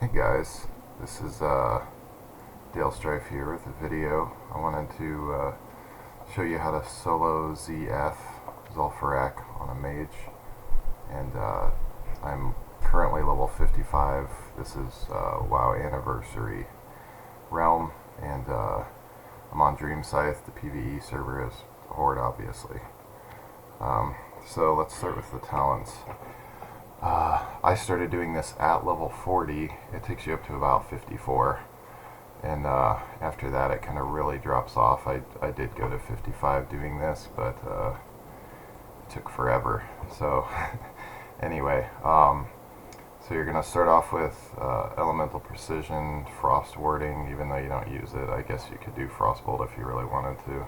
Hey guys, this is Dale Strife here with a video. I wanted to show you how to solo ZF Zul'Farrak on a Mage, and I'm currently level 55. This is WoW Anniversary Realm, and I'm on Dream Scythe. The PvE server is Horde, obviously. So let's start with the talents. I started doing this at level 40. It takes you up to about 54, and after that it kind of really drops off. I did go to 55 doing this, but it took forever. So anyway, so you're going to start off with Elemental Precision, Frost Warding, even though you don't use it. I guess you could do Frostbolt if you really wanted to.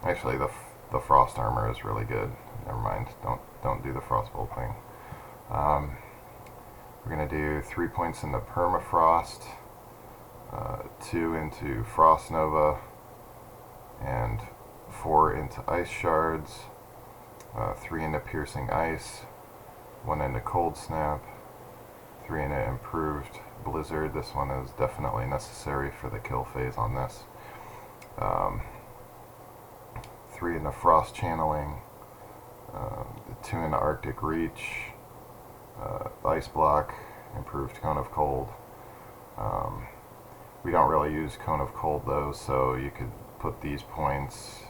Actually, the Frost Armor is really good. Never mind, don't do the Frostbolt thing. We're going to do 3 points into Permafrost, 2 into Frost Nova, and 4 into Ice Shards, 3 into Piercing Ice, 1 into Cold Snap, 3 into Improved Blizzard. This one is definitely necessary for the kill phase on this. 3 into Frost Channeling, 2 into Arctic Reach, Ice Block, Improved Cone of Cold. We don't really use Cone of Cold though, so you could put these points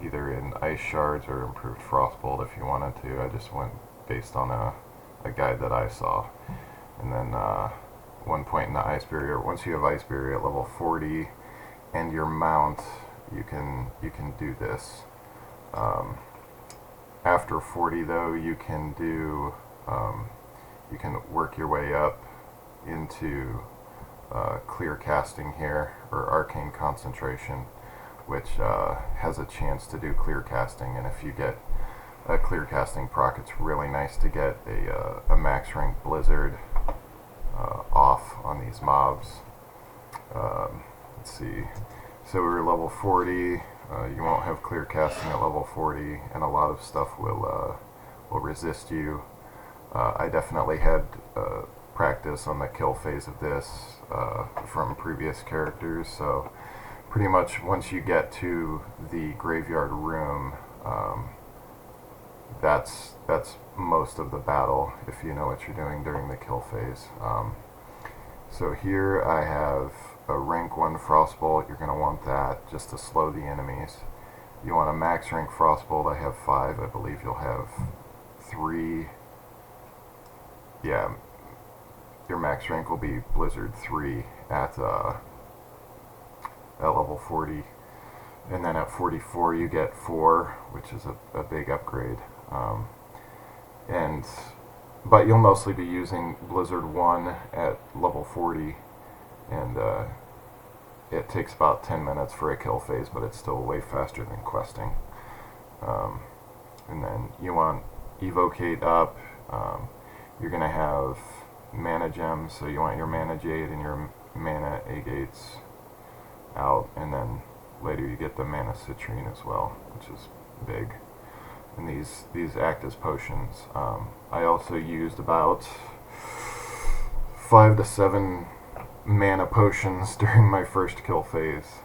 either in Ice Shards or Improved Frostbolt if you wanted to. I just went based on a guide that I saw. And then 1 point in the Ice Barrier. Once you have Ice Barrier at level 40 and your mount, you can do this. After 40 though, you can do you can work your way up into Clear Casting here, or Arcane Concentration, which has a chance to do Clear Casting. And if you get a Clear Casting proc, it's really nice to get a max rank Blizzard off on these mobs. Let's see. So we're level 40. You won't have Clear Casting at level 40, and a lot of stuff will resist you. I definitely had practice on the kill phase of this from previous characters, so pretty much once you get to the Graveyard Room, that's most of the battle if you know what you're doing during the kill phase. So here I have a rank 1 Frostbolt. You're going to want that just to slow the enemies. You want a max rank Frostbolt. I have 5. I believe you'll have 3. Yeah, your max rank will be Blizzard 3 at level 40. And then at 44 you get 4, which is a big upgrade. But you'll mostly be using Blizzard 1 at level 40, and it takes about 10 minutes for a kill phase, but it's still way faster than questing. And then you want evocate up. You're going to have mana gems, so you want your mana jade and your mana agates out, and then later you get the mana citrine as well, which is big. And these act as potions. I also used about 5 to 7 mana potions during my first kill phase.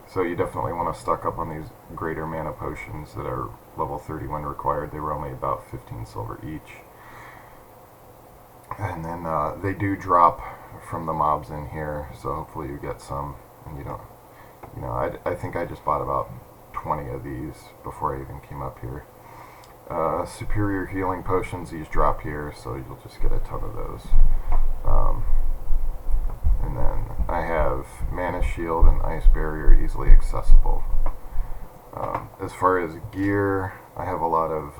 So you definitely want to stock up on these greater mana potions that are level 31 required. They were only about 15 silver each. And then they do drop from the mobs in here, so hopefully you get some, and you don't, I think I just bought about 20 of these before I even came up here. Superior healing potions, these drop here, so you'll just get a ton of those. And then I have Mana Shield and Ice Barrier easily accessible. As far as gear, I have a lot of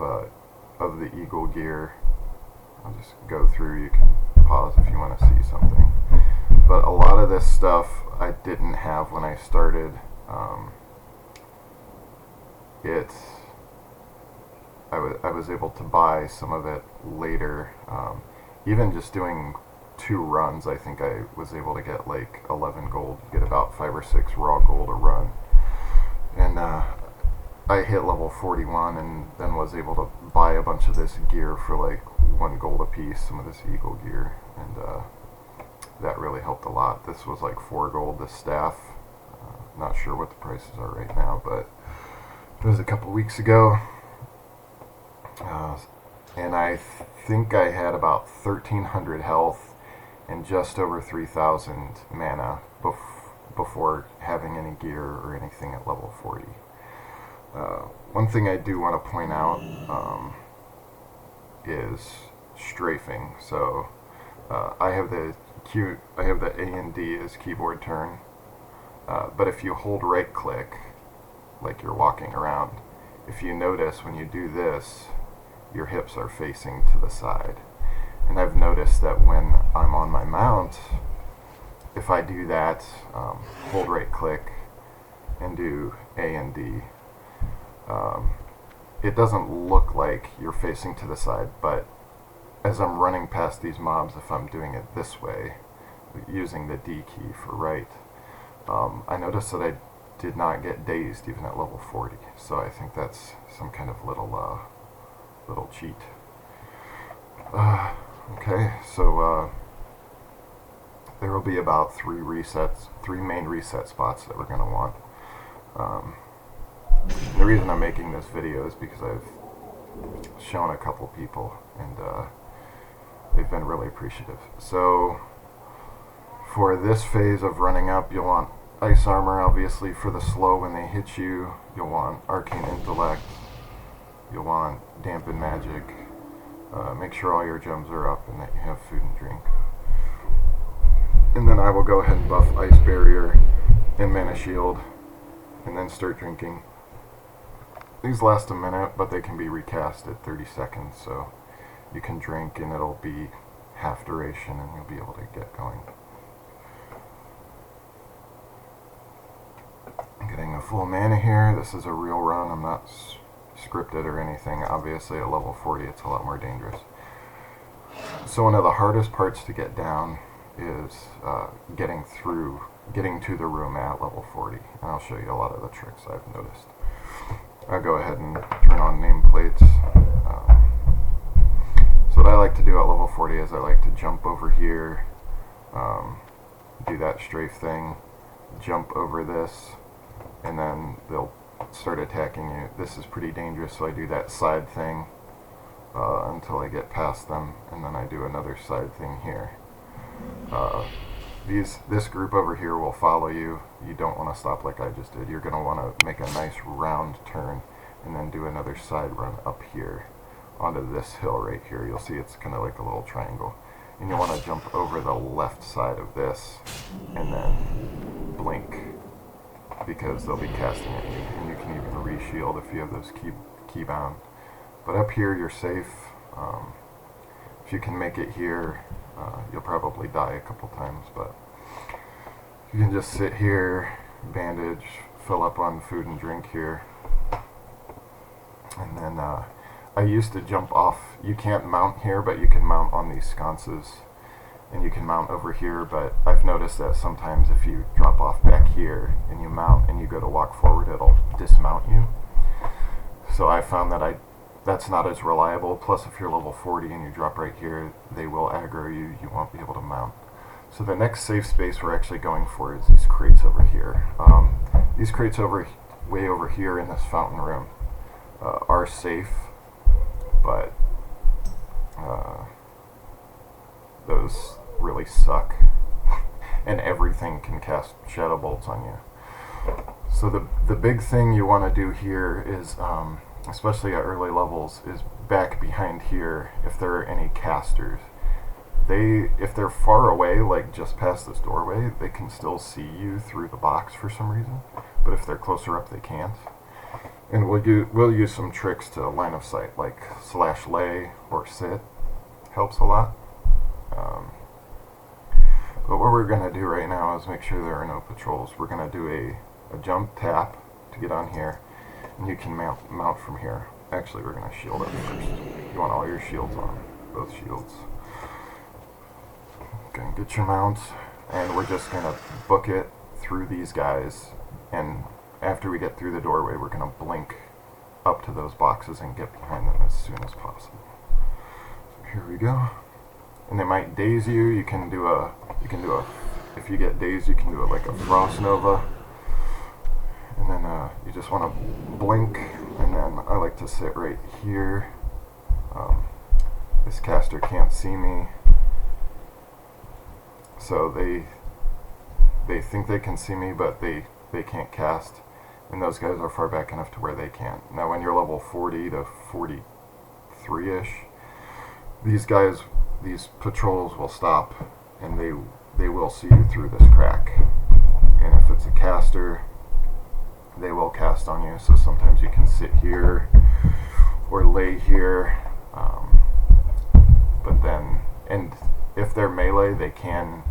the Eagle gear. I'll just go through. You can pause if you want to see something. But a lot of this stuff I didn't have when I started. I was able to buy some of it later. Even just doing 2 runs, I think I was able to get like 11 gold. You get about 5 or 6 raw gold a run. And I hit level 41 and then was able to buy a bunch of this gear for like 1 gold a piece. release some of this eagle gear, and that really helped a lot. This was like 4 gold, this staff. Not sure what the prices are right now, but it was a couple weeks ago. And I think I had about 1,300 health and just over 3,000 mana before having any gear or anything at level 40. One thing I do want to point out is strafing. So I have the A and D as keyboard turn, but if you hold right click, like you're walking around, if you notice when you do this, your hips are facing to the side. And I've noticed that when I'm on my mount, if I do that, hold right click and do A and D, it doesn't look like you're facing to the side, but as I'm running past these mobs, if I'm doing it this way, using the D key for right, I noticed that I did not get dazed even at level 40. So I think that's some kind of little cheat. Okay, so there will be about 3 main reset spots that we're going to want. The reason I'm making this video is because I've shown a couple people, and they've been really appreciative. So for this phase of running up, you'll want ice armor, obviously, for the slow when they hit you. You'll want arcane intellect. You'll want dampen magic. Make sure all your gems are up and that you have food and drink. And then I will go ahead and buff ice barrier and mana shield, and then start drinking. These last a minute, but they can be recast at 30 seconds, so you can drink and it'll be half duration and you'll be able to get going. Getting a full mana here. This is a real run. I'm not scripted or anything. Obviously at level 40 it's a lot more dangerous. So one of the hardest parts to get down is getting to the room at level 40. And I'll show you a lot of the tricks I've noticed. I'll go ahead and turn on nameplates. So what I like to do at level 40 is I like to jump over here, do that strafe thing, jump over this, and then they'll start attacking you. This is pretty dangerous, so I do that side thing until I get past them, and then I do another side thing here. This group over here will follow you. You don't want to stop like I just did. You're going to want to make a nice round turn and then do another side run up here onto this hill right here. You'll see it's kind of like a little triangle. And you want to jump over the left side of this and then blink, because they'll be casting at you, and you can even re-shield if you have those key bound. But up here you're safe. If you can make it here, you'll probably die a couple times, but you can just sit here, bandage, fill up on food and drink here, and then I used to jump off. You can't mount here, but you can mount on these sconces, and you can mount over here, but I've noticed that sometimes if you drop off back here and you mount and you go to walk forward, it'll dismount you. So I found that that's not as reliable. Plus, if you're level 40 and you drop right here, they will aggro you. You won't be able to mount. So the next safe space we're actually going for is these crates over here. These crates way over here in this fountain room are safe, but those really suck, and everything can cast shadow bolts on you. So the big thing you want to do here is, especially at early levels, is back behind here if there are any casters. If they're far away, like just past this doorway, they can still see you through the box for some reason, but if they're closer up they can't. And we'll use some tricks to line of sight, like /lay or sit helps a lot. But what we're going to do right now is make sure there are no patrols. We're going to do a jump tap to get on here, and you can mount from here. Actually, we're going to shield up first. You want all your shields on, both shields. Going to get your mount, and we're just going to book it through these guys, and after we get through the doorway, we're going to blink up to those boxes and get behind them as soon as possible. So here we go. and they might daze you. You can do a if you get dazed, you can do it like a frost nova, and then you just want to blink, and then I like to sit right here. This caster can't see me, so they think they can see me, but they can't cast, and those guys are far back enough to where they can't. Now when you're level 40 to 43-ish, these patrols will stop, and they will see you through this crack. And if it's a caster, they will cast on you, so sometimes you can sit here or lay here, but then, and if they're melee, they can,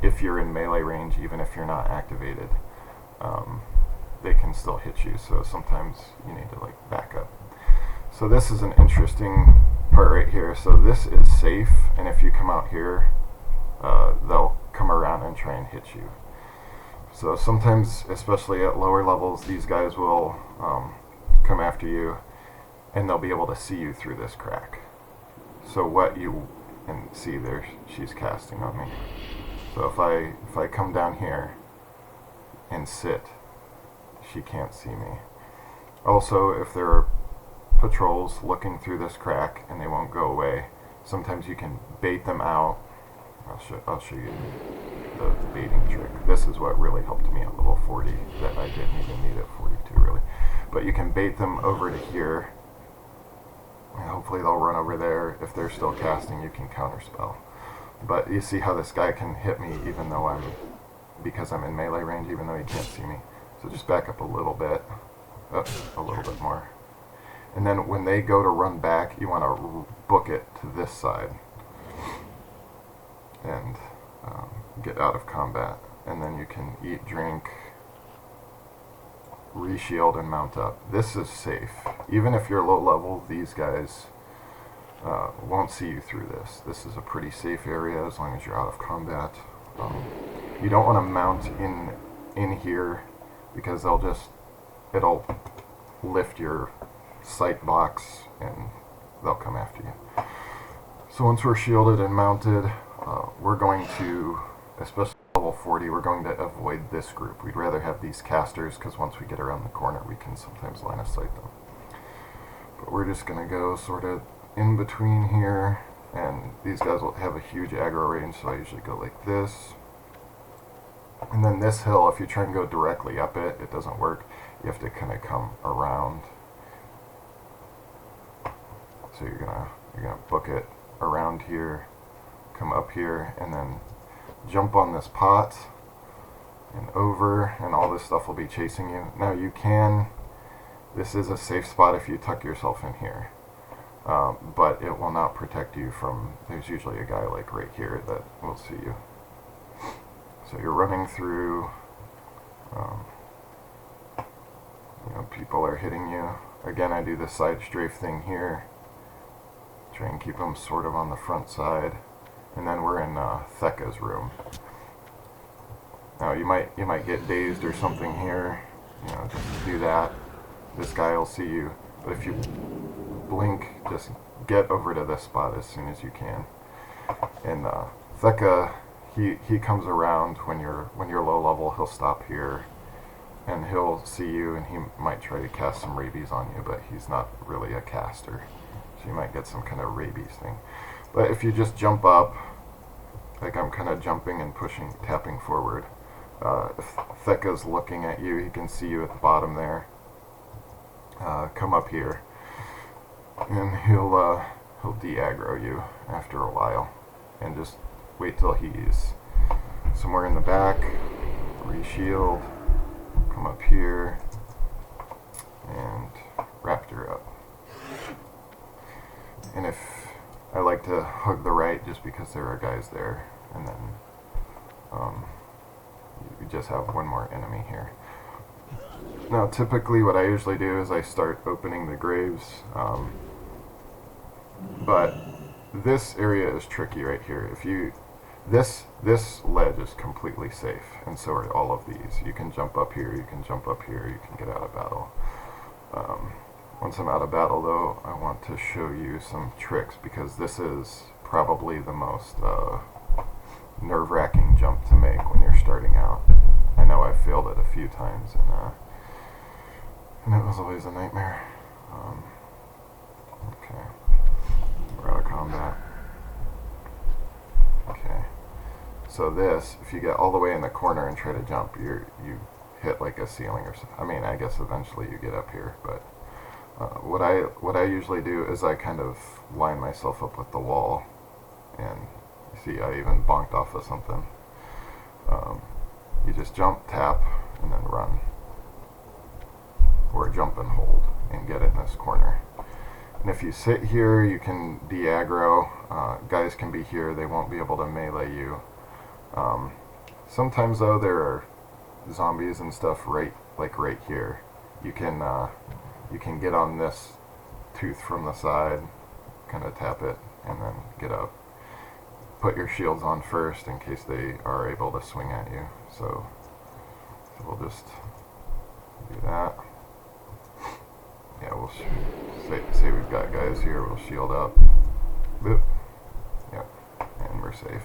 if you're in melee range, even if you're not activated, they can still hit you, so sometimes you need to like back up. So this is an interesting part right here. So this is safe, and if you come out here, they'll come around and try and hit you. So sometimes, especially at lower levels, these guys will come after you, and they'll be able to see you through this crack. So what you, and see there, she's casting on me. So if I come down here and sit, she can't see me. Also, if there are patrols looking through this crack and they won't go away, sometimes you can bait them out. I'll show you the baiting trick. This is what really helped me at level 40 that I didn't even need at 42 really. But you can bait them over to here, and hopefully they'll run over there. If they're still casting, you can counterspell. But you see how this guy can hit me even though because I'm in melee range, even though he can't see me. So just back up a little bit, a little bit more. And then when they go to run back, you want to book it to this side and get out of combat. And then you can eat, drink, reshield, and mount up. This is safe. Even if you're low level, these guys won't see you through this. This is a pretty safe area as long as you're out of combat. You don't want to mount in here, because it'll lift your sight box and they'll come after you. So once we're shielded and mounted, we're going to, especially level 40, we're going to avoid this group. We'd rather have these casters, because once we get around the corner we can sometimes line of sight them. But we're just going to go sort of in between here, and these guys will have a huge aggro range, so I usually go like this. And then this hill, if you try and go directly up it, it doesn't work. You have to kind of come around. So you're gonna book it around here, come up here, and then jump on this pot and over, and all this stuff will be chasing you. Now you can, this is a safe spot if you tuck yourself in here, but it will not protect you from, there's usually a guy like right here that will see you. So you're running through, people are hitting you. Again, I do the side strafe thing here. Try and keep them sort of on the front side. And then we're in Theka's room. Now you might get dazed or something here. Just do that. This guy will see you. But if you blink, just get over to this spot as soon as you can. And Theka, he comes around when you're low level. He'll stop here, and he'll see you, and he might try to cast some rabies on you, but he's not really a caster, so you might get some kind of rabies thing. But if you just jump up, like I'm kind of jumping and pushing, tapping forward, if Theka's looking at you, he can see you at the bottom there. Come up here, and he'll de-aggro you after a while, and just wait till he's somewhere in the back, re-shield, come up here, and raptor up. And if I like to hug the right just because there are guys there, and then you just have one more enemy here. Now typically what I usually do is I start opening the graves, but this area is tricky right here. This ledge is completely safe, and so are all of these. You can jump up here, you can jump up here, you can get out of battle. Once I'm out of battle though, I want to show you some tricks, because this is probably the most nerve-wracking jump to make when you're starting out. I know I failed it a few times, and it was always a nightmare. Okay, we're out of combat. Okay, so this, if you get all the way in the corner and try to jump, you hit like a ceiling or something. I mean, I guess eventually you get up here, but what I usually do is I kind of line myself up with the wall, and you see I even bonked off of something. You just jump, tap, and then run, or jump and hold and get it in this corner. And if you sit here, you can de-aggro. Guys can be here, they won't be able to melee you. Sometimes though, there are zombies and stuff right here. You can get on this tooth from the side, kind of tap it, and then get up. Put your shields on first in case they are able to swing at you. So we'll just do that. Yeah, we'll say we've got guys here. We'll shield up. Boop. Yep, and we're safe.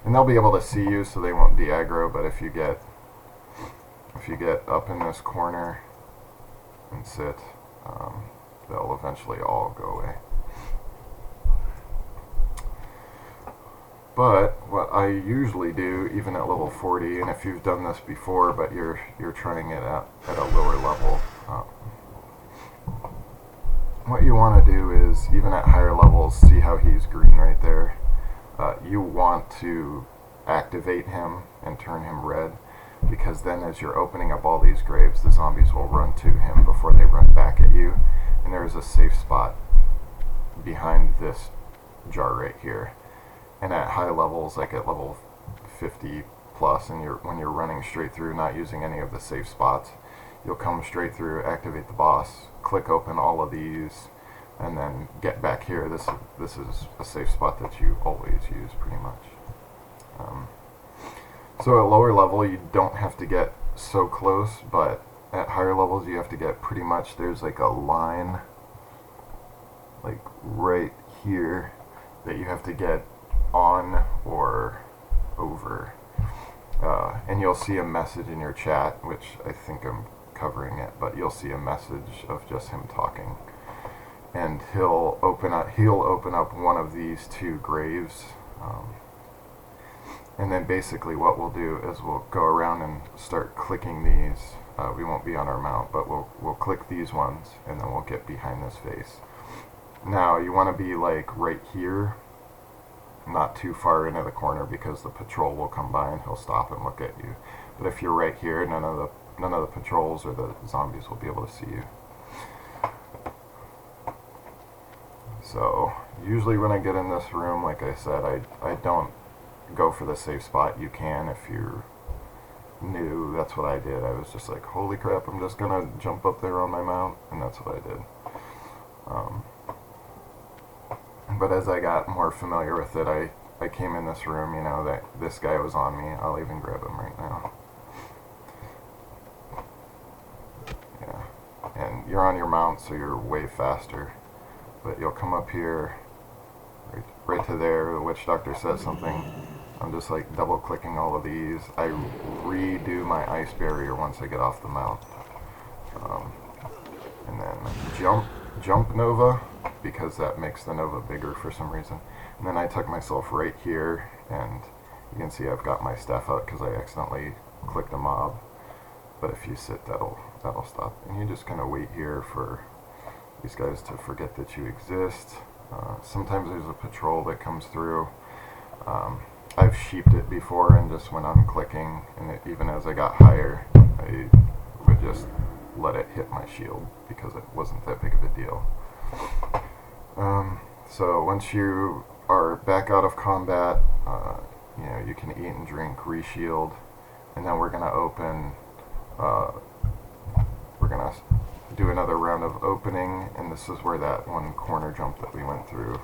And they'll be able to see you, so they won't de-aggro. But if you get up in this corner and sit, they'll eventually all go away. But what I usually do, even at level 40, and if you've done this before, but you're trying it at a lower level, what you want to do is, even at higher levels, see how he's green right there. You want to activate him and turn him red, because then as you're opening up all these graves, the zombies will run to him before they run back at you. And there is a safe spot behind this jar right here. And at high levels, like at level 50 plus, and when you're running straight through, not using any of the safe spots, you'll come straight through, activate the boss, click open all of these, and then get back here. This is a safe spot that you always use, pretty much. So at lower level, you don't have to get so close, but at higher levels, you have to get pretty much, there's like a line, like right here, that you have to get on or over. And you'll see a message in your chat, which I think I'm covering it, but you'll see a message of just him talking. And he'll open up one of these two graves. And then basically what we'll do is we'll go around and start clicking these. We won't be on our mount, but we'll click these ones, and then we'll get behind this face. Now you want to be like right here, not too far into the corner, because the patrol will come by and he'll stop and look at you. But if you're right here, none of the patrols or the zombies will be able to see you. So usually when I get in this room, like I said, I don't go for the safe spot. You can if you're new. That's what I did. I was just like, holy crap, I'm just gonna jump up there on my mount, and that's what I did. But as I got more familiar with it, I came in this room, you know, that this guy was on me. I'll even grab him right now. Yeah, and you're on your mount, so you're way faster. But you'll come up here, right to there, the witch doctor says something. I'm just like double clicking all of these. I redo my ice barrier once I get off the mount. And then jump Nova, because that makes the Nova bigger for some reason. And then I tuck myself right here, and you can see I've got my staff out because I accidentally clicked a mob. But if you sit, that'll stop. And you just kind of wait here for these guys to forget that you exist. Sometimes there's a patrol that comes through. I've sheeped it before and just went on clicking, and even as I got higher, I would just let it hit my shield because it wasn't that big of a deal. So once you are back out of combat, you know, you can eat and drink, reshield, and then we're gonna open. We're gonna do another round of opening, and this is where that one corner jump that we went through,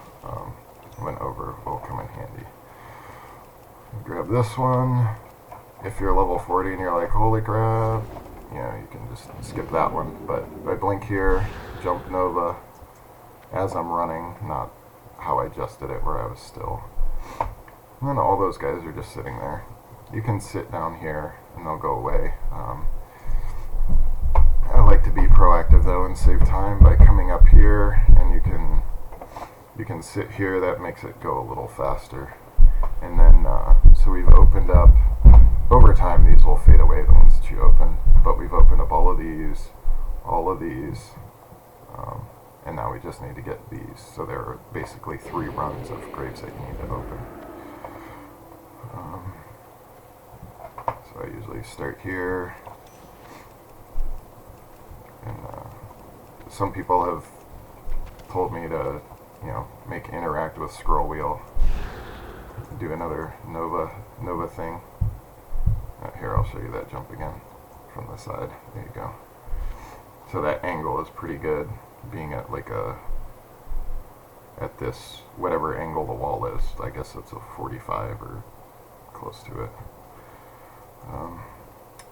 went over, will come in handy. Grab this one. If you're level 40 and you're like, holy crap, you know, you can just skip that one. But I blink here, jump Nova as I'm running, not how I just did it, where I was still. And then all those guys are just sitting there. You can sit down here and they'll go away. I like to be proactive though and save time by coming up here, and you can sit here. That makes it go a little faster. And then so we've opened up, over time these will fade away, the ones that you open, but we've opened up all of these, and now we just need to get these. So there are basically 3 runs of graves that you need to open. So I usually start here, and some people have told me to, make interact with scroll wheel, do another Nova thing. Here, I'll show you that jump again from the side. There you go. So that angle is pretty good, being at like at this, whatever angle the wall is. I guess it's a 45 or close to it.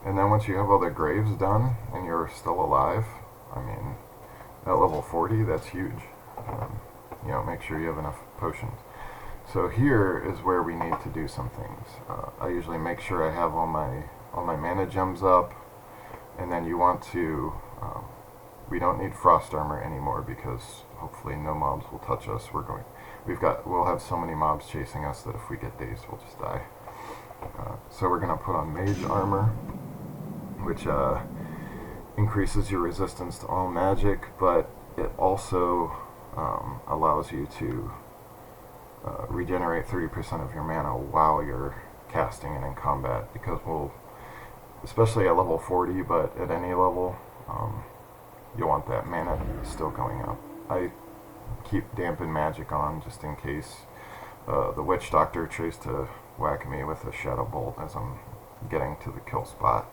And then once you have all the graves done and you're still alive, I mean, at level 40, that's huge. Make sure you have enough potions. So here is where we need to do some things. I usually make sure I have all my mana gems up, and then you want to, we don't need frost armor anymore because hopefully no mobs will touch us. We'll have so many mobs chasing us that if we get dazed, we'll just die. So we're gonna put on mage armor, which increases your resistance to all magic, but it also allows you to regenerate 30% of your mana while you're casting and in combat, because especially at level 40, but at any level, you want that mana still going up. I keep dampen magic on just in case the witch doctor tries to whack me with a shadow bolt as I'm getting to the kill spot.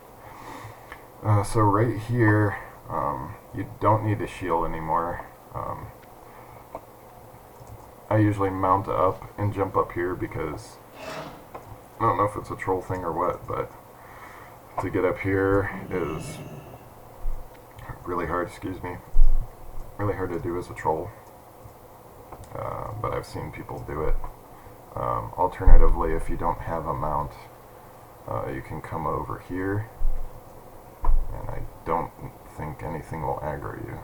So right here, you don't need to shield anymore. I usually mount up and jump up here because I don't know if it's a troll thing or what, but to get up here is really hard, really hard to do as a troll, but I've seen people do it. Alternatively, if you don't have a mount, you can come over here, and I don't think anything will aggro you.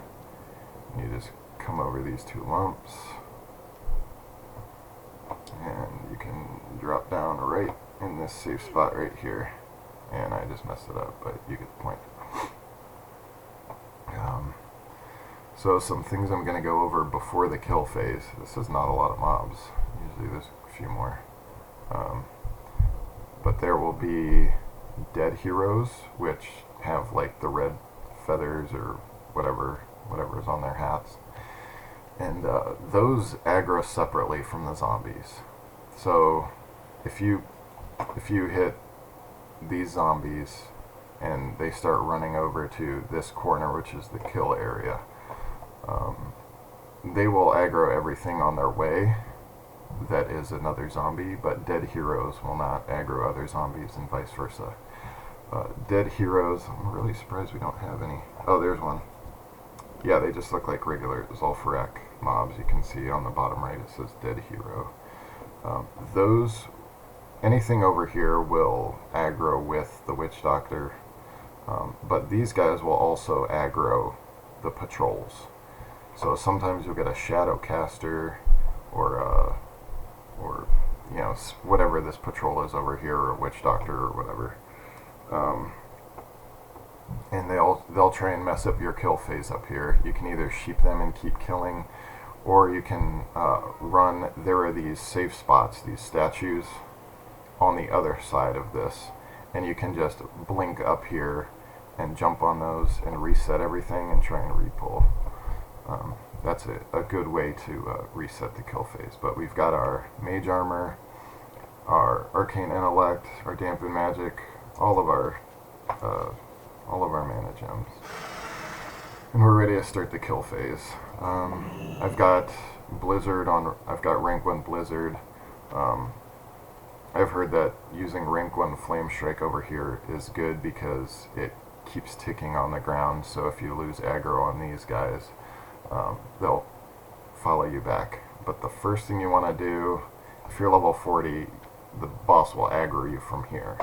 You just come over these 2 lumps, and you can drop down right in this safe spot right here. And I just messed it up, but you get the point. So some things I'm going to go over before the kill phase. This is not a lot of mobs. Usually there's a few more. But there will be dead heroes, which have like the red feathers or whatever is on their hats. And those aggro separately from the zombies. So if you hit these zombies and they start running over to this corner, which is the kill area, they will aggro everything on their way that is another zombie, but dead heroes will not aggro other zombies, and vice versa. Dead heroes, I'm really surprised we don't have any. Oh, there's one. Yeah, they just look like regular Zul'Farrak mobs. You can see on the bottom right it says dead hero. Anything over here will aggro with the witch doctor, but these guys will also aggro the patrols. So sometimes you'll get a shadow caster, or whatever this patrol is over here, or a witch doctor or whatever, and they'll try and mess up your kill phase up here. You can either sheep them and keep killing, or you can run. There are these safe spots, these statues on the other side of this, and you can just blink up here and jump on those and reset everything and try and repull. That's a good way to reset the kill phase. But we've got our mage armor, our arcane intellect, our dampen magic, all of our mana gems, and we're ready to start the kill phase. I've got Blizzard on. I've got rank 1 Blizzard. I've heard that using rank 1 Flame Strike over here is good because it keeps ticking on the ground, so if you lose aggro on these guys, they'll follow you back But the first thing you want to do, if you're level 40, the boss will aggro you from here.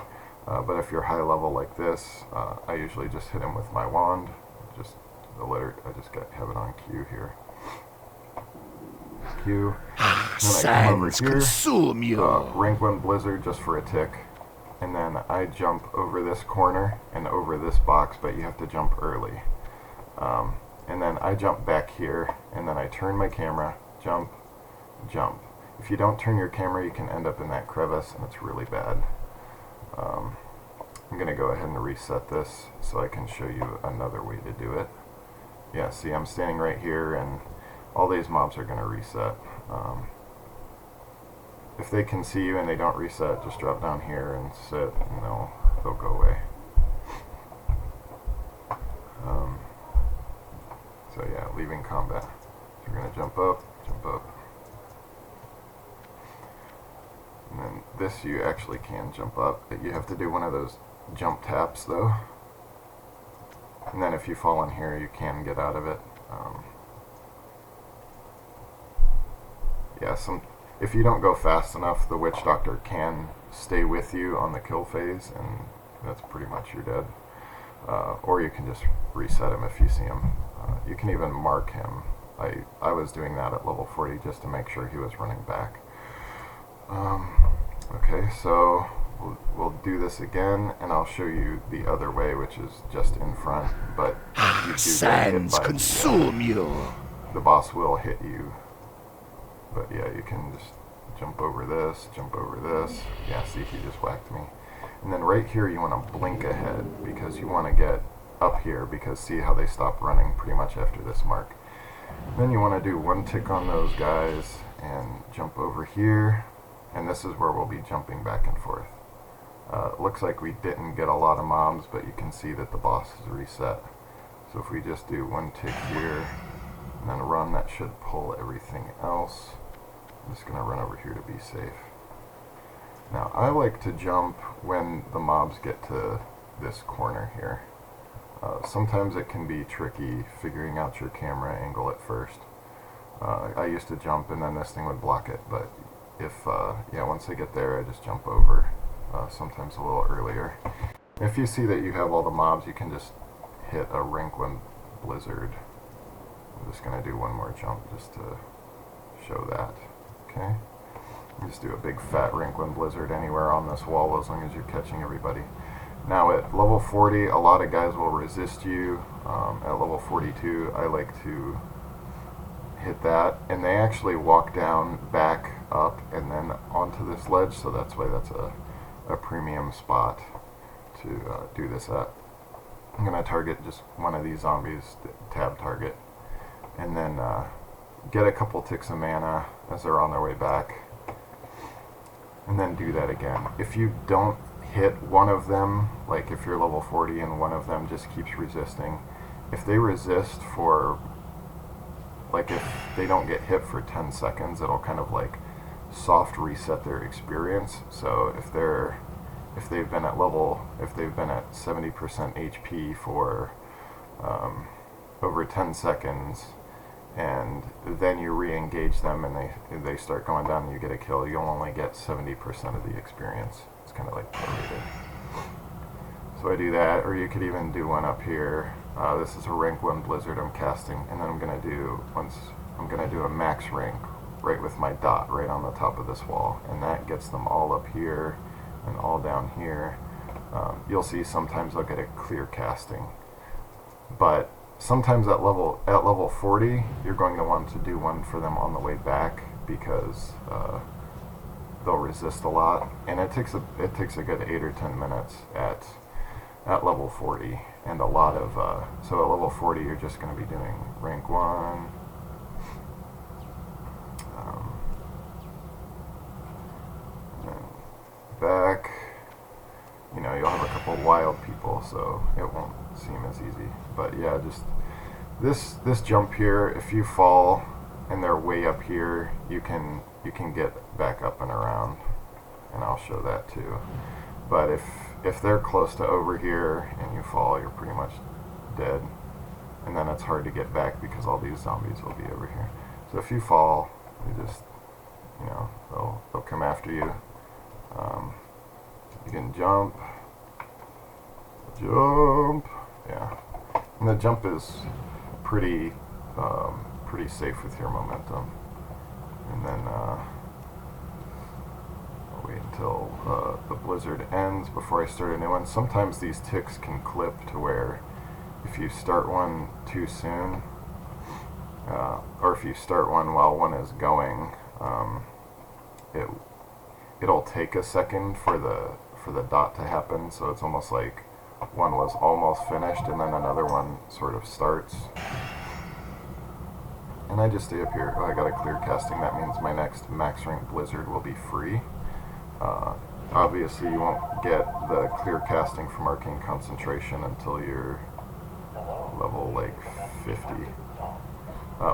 But if you're high level like this, I usually just hit him with my wand. Just the letter, I just have it on Q here. Q. Then I come over here, consume you. rank 1 blizzard just for a tick. And then I jump over this corner and over this box, but you have to jump early. And then I jump back here, and then I turn my camera, jump, jump. If you don't turn your camera, you can end up in that crevice, and it's really bad. I'm going to go ahead and reset this so I can show you another way to do it. Yeah, see, I'm standing right here, and all these mobs are going to reset. If they can see you and they don't reset, just drop down here and sit, and they'll go away. So yeah, leaving combat. So we're going to jump up, jump up. And then this you actually can jump up, but you have to do one of those jump taps though. And then if you fall in here, you can get out of it. Yeah, if you don't go fast enough, the witch doctor can stay with you on the kill phase, and that's pretty much you're dead. Or you can just reset him if you see him. You can even mark him. I was doing that at level 40 just to make sure he was running back. Okay, so we'll do this again, and I'll show you the other way, which is just in front. But you do get hit by consume you. The boss will hit you. But yeah, you can just jump over this, jump over this. Yeah, see, he just whacked me. And then right here you want to blink ahead because you want to get up here, because see how they stop running pretty much after this mark. Then you want to do one tick on those guys and jump over here, and this is where we'll be jumping back and forth. Looks like we didn't get a lot of mobs, but you can see that the boss is reset. So if we just do one tick here and then run, that should pull everything else. I'm just going to run over here to be safe. Now I like to jump when the mobs get to this corner here. Sometimes it can be tricky figuring out your camera angle at first. I used to jump and then this thing would block it, but yeah, once I get there I just jump over, sometimes a little earlier. If you see that you have all the mobs, you can just hit a rank 1 blizzard. I'm just going to do one more jump just to show that. Okay? Just do a big fat rank 1 blizzard anywhere on this wall as long as you're catching everybody. Now at level 40, a lot of guys will resist you. At level 42, I like to hit that, and they actually walk down, back up, and then onto this ledge, so that's why that's a premium spot to do this at. I'm going to target just one of these zombies, tab target, and then get a couple ticks of mana as they're on their way back, and then do that again. If you don't hit one of them, like if you're level 40 and one of them just keeps resisting, if they resist for, like if they don't get hit for 10 seconds, it'll kind of like soft reset their experience. So if they've been at 70% HP for over 10 seconds, and then you re-engage them and they start going down and you get a kill, you'll only get 70% of the experience. It's kind of like prorated. So I do that, or you could even do one up here. This is a rank 1 blizzard I'm casting, and then I'm gonna do a max rank right with my dot right on the top of this wall, and that gets them all up here and all down here. You'll see sometimes I'll get a clear casting, but sometimes at level 40 you're going to want to do one for them on the way back, because they'll resist a lot, and it takes a good 8 or 10 minutes at level 40, and a lot of so at level 40 you're just going to be doing rank 1, and then back. You know, you'll have a couple wild people, so it won't seem as easy. But yeah, just this jump here, if you fall and they're way up here, you can get back up and around, and I'll show that too. But if they're close to over here and you fall, you're pretty much dead, and then it's hard to get back because all these zombies will be over here. So if you fall, They just, they'll come after you. You can jump, yeah, and the jump is pretty safe with your momentum. And then I'll wait until the blizzard ends before I start a new one. Sometimes these ticks can clip to where if you start one too soon, or if you start one while one is going, it'll take a second for the dot to happen. So it's almost like one was almost finished and then another one sort of starts. And I just stay up here. I got a clear casting. That means my next max rank blizzard will be free. Obviously you won't get the clear casting from arcane concentration until you're level like 50.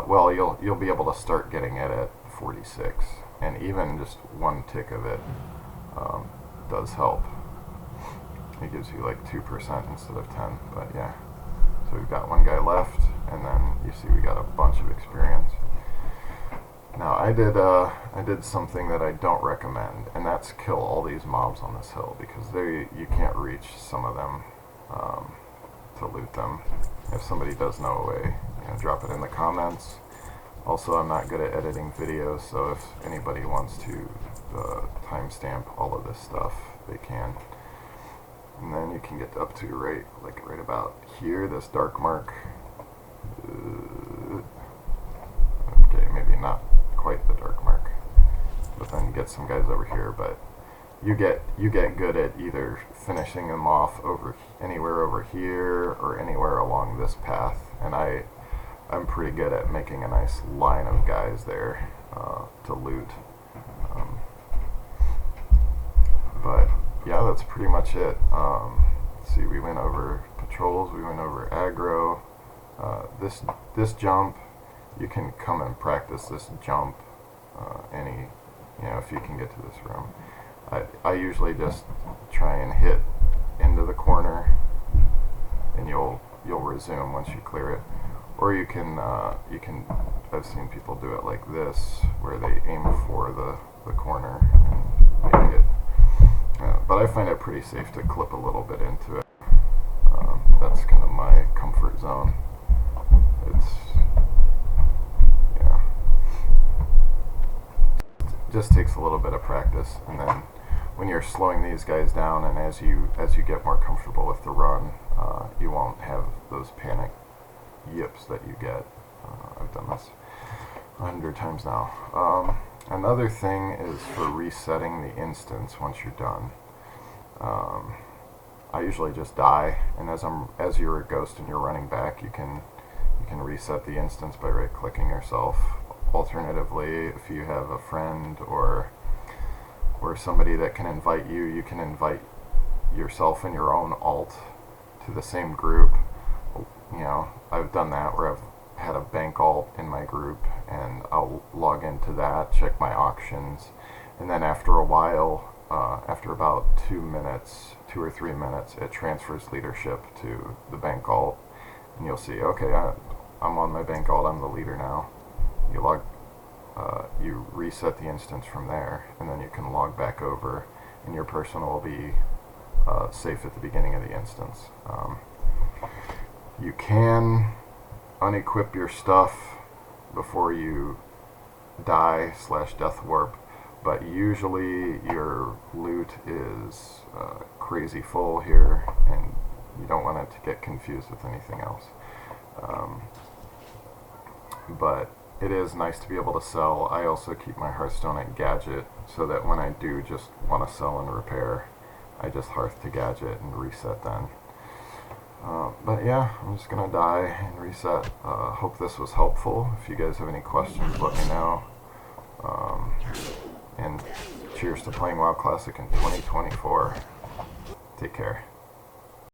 Well, you'll be able to start getting it at 46, and even just one tick of it does help. It gives you like 2% instead of 10. But yeah, so we've got one guy left, and then you see we got a bunch of experience. Now I did something that I don't recommend, and that's kill all these mobs on this hill, because you can't reach some of them to loot them. If somebody does know a way, drop it in the comments. Also, I'm not good at editing videos, so if anybody wants to timestamp all of this stuff, they can. And then you can get up to right about here, this dark mark. Okay, maybe not quite the dark mark, but then you get some guys over here. But you get good at either finishing them off anywhere over here or anywhere along this path, and I'm pretty good at making a nice line of guys there to loot. But yeah, that's pretty much it. Let's see, we went over patrols, we went over aggro. This jump, you can come and practice this jump if you can get to this room. I usually just try and hit into the corner, and you'll resume once you clear it. Or you can I've seen people do it like this, where they aim for the corner and make it. But I find it pretty safe to clip a little bit into it. That's kind of my comfort zone. It just takes a little bit of practice, and then when you're slowing these guys down, and as you get more comfortable with the run, you won't have those panic yips that you get. I've done this 100 times now. Another thing is for resetting the instance once you're done. I usually just die, and as you're a ghost and you're running back, you can reset the instance by right-clicking yourself. Alternatively, if you have a friend or somebody that can invite you, you can invite yourself and your own alt to the same group. I've done that where I've had a bank alt in my group, and I'll log into that, check my auctions, and then after a while, after about 2 or 3 minutes, it transfers leadership to the bank alt, and you'll see, okay, I'm on my bank alt, I'm the leader now. You reset the instance from there, and then you can log back over, and your person will be safe at the beginning of the instance. You can unequip your stuff before you die / death warp, but usually your loot is crazy full here, and you don't want it to get confused with anything else. But it is nice to be able to sell. I also keep my Hearthstone at Gadget, so that when I do just want to sell and repair, I just hearth to Gadget and reset then. But yeah, I'm just gonna die and reset. Hope this was helpful. If you guys have any questions, let me know. And cheers to playing WoW Classic in 2024. Take care.